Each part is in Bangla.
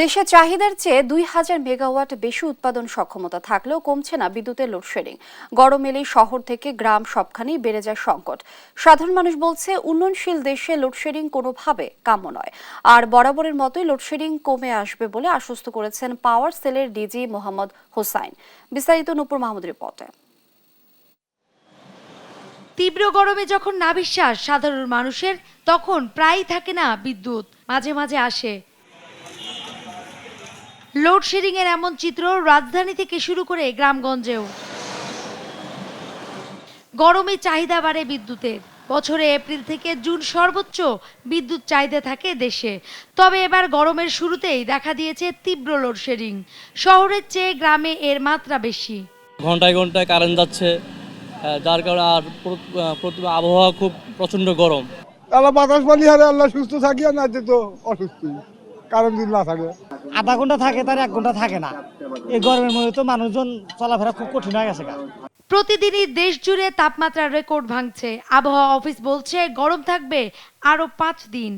দেশে চাহিদার চেয়ে ২,০০০ মেগাওয়াট বেশি উৎপাদন সক্ষমতা থাকলেও কমছে না বিদ্যুতের লোডশেডিং। গরম এলেই শহর থেকে গ্রাম সবখানেই বেড়ে যায় সংকট। সাধারণ মানুষ বলছে, উন্নয়নশীল দেশে লোডশেডিং কোনোভাবে কাম্য নয়। আর বরাবরের মতোই লোডশেডিং কমে আসবে বলে আশ্বস্ত করেছেন পাওয়ার সেলের ডিজি মোহাম্মদ হোসাইন। বিস্তারিত নূপুর মাহমুদ রিপোর্টে। তীব্র গরমে যখন নাভিশ্বাস সাধারণ মানুষের, তখন প্রায়ই থাকে না বিদ্যুৎ, মাঝে মাঝে আসে। লোডশেডিং এর এমন চিত্র রাজধানী থেকে শুরু করে গ্রামগঞ্জেও। গরমে চাহিদা বাড়ে বিদ্যুতের। বছরে এপ্রিল থেকে জুন সর্বোচ্চ বিদ্যুৎ চাহিদা থাকে দেশে। তবে এবার গরমের শুরুতেই দেখা দিয়েছে তীব্র লোডশেডিং। শহরের চেয়ে গ্রামে এর মাত্রা বেশি। ঘন্টায় ঘন্টায় কারেন্ট যাচ্ছে, যার কারণে আর আবহাওয়া খুব প্রচন্ড গরম। আল্লাহ বাতাস পানি হারে আল্লাহ সুস্থ থাকি, আর না তো অসুস্থ কারণ যদি না থাকে। আধা ঘন্টা থাকে, তার 1 ঘন্টা থাকে না। এই গরমের মধ্যে তো মানুষজন চলাফেরা খুব কঠিন হয়ে গেছে। প্রতিদিনই দেশ জুড়ে তাপমাত্রার রেকর্ড ভাঙছে। আবহাওয়া অফিস বলছে গরম থাকবে আরো 5 দিন।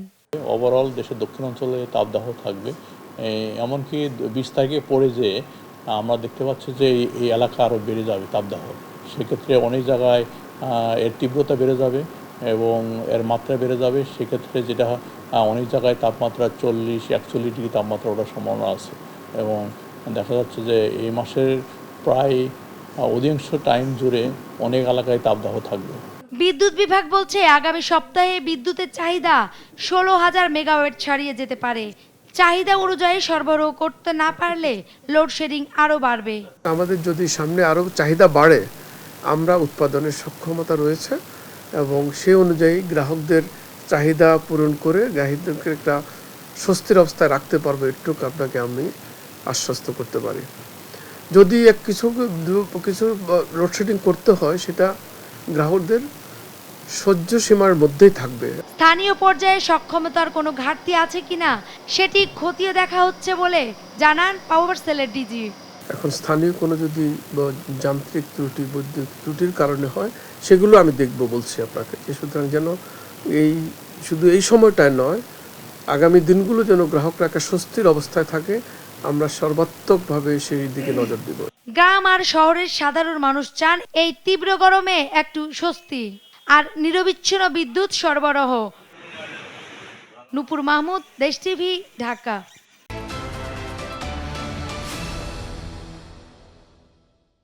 ওভারঅল দেশের দক্ষিণাঞ্চলে তাপদাহ থাকবে, এমনকি 20 তারিখে পরে যে আমরা দেখতে পাচ্ছি যে এই এলাকা আরও বেড়ে যাবে তাপদাহ। সেক্ষেত্রে অনেক জায়গায় এর তীব্রতা বেড়ে যাবে এবং এর মাত্রা বেড়ে যাবে। সেক্ষেত্রে যেটা অনেক জায়গায় তাপমাত্রা 40-41 ডিগ্রি তাপমাত্রা ওঠার সম্ভাবনা আছে এবং দেখা যাচ্ছে যে এই মাসের প্রায় অধিকাংশ টাইম জুড়ে অনেক এলাকায় তাপদাহ থাকবে। বিদ্যুৎ বিভাগ বলছে আগামী সপ্তাহে বিদ্যুতের চাহিদা 16,000 মেগাওয়াট ছাড়িয়ে যেতে পারে। চাহিদা অনুযায়ী সরবরাহ করতে না পারলে লোডশেডিং আরও বাড়বে। আমাদের যদি সামনে আরও চাহিদা বাড়ে, আমরা উৎপাদনের সক্ষমতা রয়েছে এবং সেই অনুযায়ী গ্রাহকদের চাহিদা পূরণ করে গ্রাহকদেরকে একটা স্বস্তির অবস্থায় রাখতে পারবো, এটুকু আপনাকে আমি আশ্বস্ত করতে পারি। যদি কিছু লোডশেডিং করতে হয়, সেটা গ্রাহকদের সহ্য সীমার মধ্যেই থাকবে। স্থানীয় পর্যায়ে সক্ষমতার কোনো ঘাটতি আছে কিনা সেটি খতিয়ে দেখা হচ্ছে বলে জানান পাওয়ার সেলের ডিজি। এখন স্থানীয় কোনো যদি যান্ত্রিক ত্রুটি, বৈদ্যুতিক ত্রুটির কারণে হয়, সেগুলো আমি দেখব বলছি আপনাকে। সুতরাং যেন শুধু এই সময়টায় নয়, আগামী দিনগুলো যেন গ্রাহকরা একটা স্বস্তির অবস্থায় থাকে, আমরা সর্বাত্মকভাবে সেই দিকে নজর দেব। গ্রাম আর শহরের সাধারণ মানুষ চান এই তীব্র গরমে একটু স্বস্তি আর নিরবিচ্ছিন্ন বিদ্যুৎ সরবরাহ। নূপুর মাহমুদ, দেশ টিভি, ঢাকা।